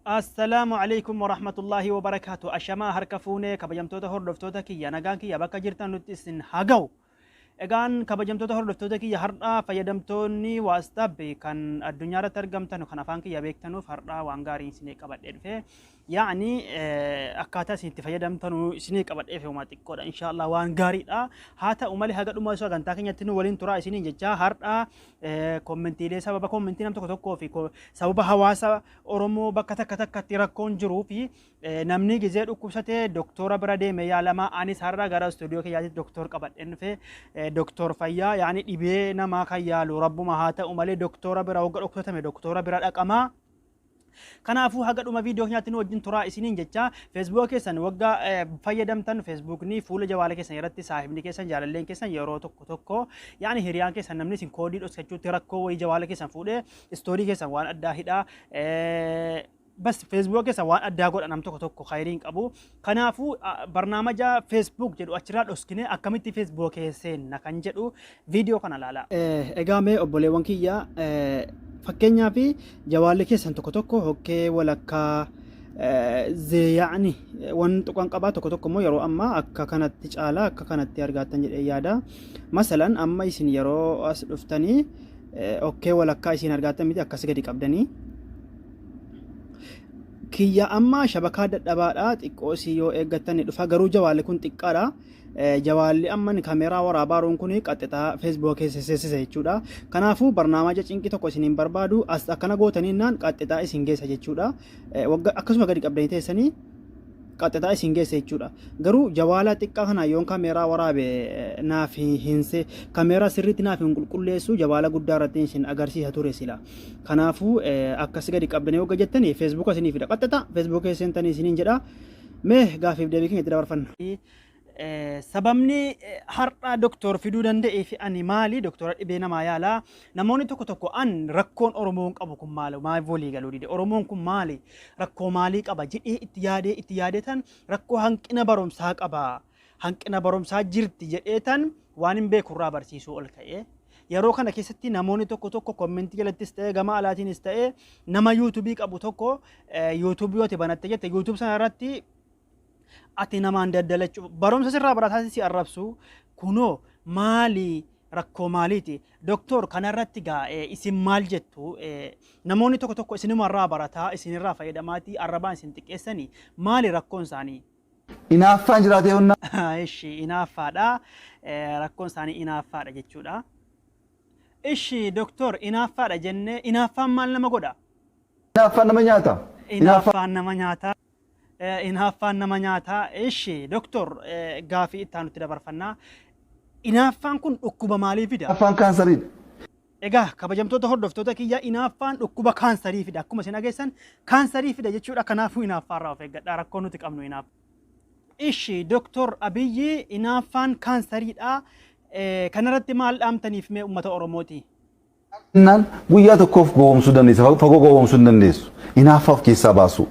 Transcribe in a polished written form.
السلام عليكم ورحمة الله وبركاته. أشما هركفوني كبجمتوتا هردفتوتا كي نغان كي يبقى جرتان نتسن هاغو egaan kabajamtoota hordoftoota kiyya har'aa fayyadamtoonni WhatsApp kan addunyaarra argamtan kan afaan kiyya beektanuuf har'aa waan gaarii isinii qabadhee dhufe yaani akkaataa isin itti fayyadamtanu isinii qabadhee fi uumaa xiqqoodha inshallah waan gaariidha haa ta'u malee haga dhuma isaa gantaa keenyatti nu waliin turaa isiniin jecha har'aa kommentiilee sababa kommentii nam tokko tokkoo fi sababa hawaasa Oromoo bakka takka takkatti rakkoon jiruu fi namni gizee dhukkubsatee doktora bira deeme yaalamaa anis har'aa gara stuudiyoo kiyyaatti doktor qabadhee dhufe دكتور فيا يعني إبينا ما خيالو ربما هاتا أمالي دكتورة برا وقت أكتوتمي دكتورة برا أكما كنافو هاقد أما فيديو هنا تنوجين ترى إسنين جتا فيسبوك كيسان وقا فيدمتن فيسبوك ني فول جوالك كيسان يرتي صاحبني كيسان جاللين كيسان يرو توكو يعني هريان كيسان نمني سين كودين أسكتشو تركو وي جوالك كيسان فوله ستوري كيسان وان أداهدا بس فيسبوك سوان أداغود أنا متوقع خيرين أبو كنافو برنامج فيسبوك جدو أشراد أسكنه أكملتي فيسبوك سين نكان جدو فيديو كنا لالا إجامة أبولي وانكيا فكينيا في جوالك سنتوكو هوكي ولكا زي يعني وان تكون قبا توكو مو يرو أما أكا كانت تجعلا أكا كانت تيارغات تنجل إيادا مثلا أما يسين يرو أسلفتني أوكي ولكا يسين أرغات تنجل أكا سيكدي قبدني kiyya amma shabakaa dadhabaadhaa xiqqoosii yoo eeggatanii dhufa garuu jawaalli kun xiqqaadha jawaalli amma kaameeraa waraabaruun kun qaxxitaa Facebook keessa seessisa jechuudha kanaafuu barnaamija cinqii tokko isiniin barbaadu as akkana gootaniinaan qaxxitaa isin geessa jechuudha akkasuma gadi qabdanii teessanii qaxxitaa isin geessa jechuudha garuu jawaala xiqqaa kana yoon kaameeraa waraabe naaf hinse kaameeraa sirriitti naaf hin qulqulleessu jawaala guddaa irratti isin agarsiisa ture sila kanaafuu akkas gadi qabdanii yoo jettanii Facebook isinii fida qaxxitaa Facebook keessanii isiniin jedha mee gaafiif deebii keenya itti dabarfanna sababni har'a doktor fiduu danda'ee fi ani maali doktora dhibee namaa yaalaa namoonni tokko an rakkoon Oromoon qabu kun maali maal volii galuu dide Oromoon kun maali rakkoo maalii qaba jedhee itti yaadetan rakkoo hanqina barumsaa qaba hanqina barumsaa jirti jedheetan waan hin beekurraa barsiisuu ol ka'ee yeroo kana keessatti namoonni tokko kommentii jalattis ta'ee gama alaatiinis ta'ee nama yuutuubii qabu tokko yuutuubii yoo banatte jette yuutuub sana irratti ati namaan daddalachuu barumsa sirraa barataa si arrabsu kunoo maali rakkoo maaliiti doktor kanarratti gaa'ee isin maal jettu namoonni tokko isinumarraa barataa isinirraa fayyadamaatii arrabaan isin xiqqeessanii maali rakkoon isaanii inaaffaan jiraatee hunda ishi inaaffaadha rakkoon isaanii inaaffaadha jechuudha ishi doktor inaaffaadha jennee inaaffaan maal nama godha inaaffaan nama nyaata inaaffaan nama nyaata inaaffaan nama nyaata ishi doktor gaafii itti dabarfannaa inaaffaan kun dhukkuba maalii fida inaaffaan kaansariidha egaa kabajamtoota hordoftoota kiyya inaaffaan dhukkuba kaansarii fida akkuma isin dhageessan kaansarii fida jechuudha kanaafuu inaaffaarraa of eeggadhaa rakkoo nuti qabnu inaaf ishi doktor Abiyyi inaaffaan kaansariidha kanarratti maal dhaamtaniif mee uummata Oromooti naan guyyaa tokkoof gowwoomsuu dandeessa fagoo gowwoomsuu dandeessu inaaffaaf keessaa baasu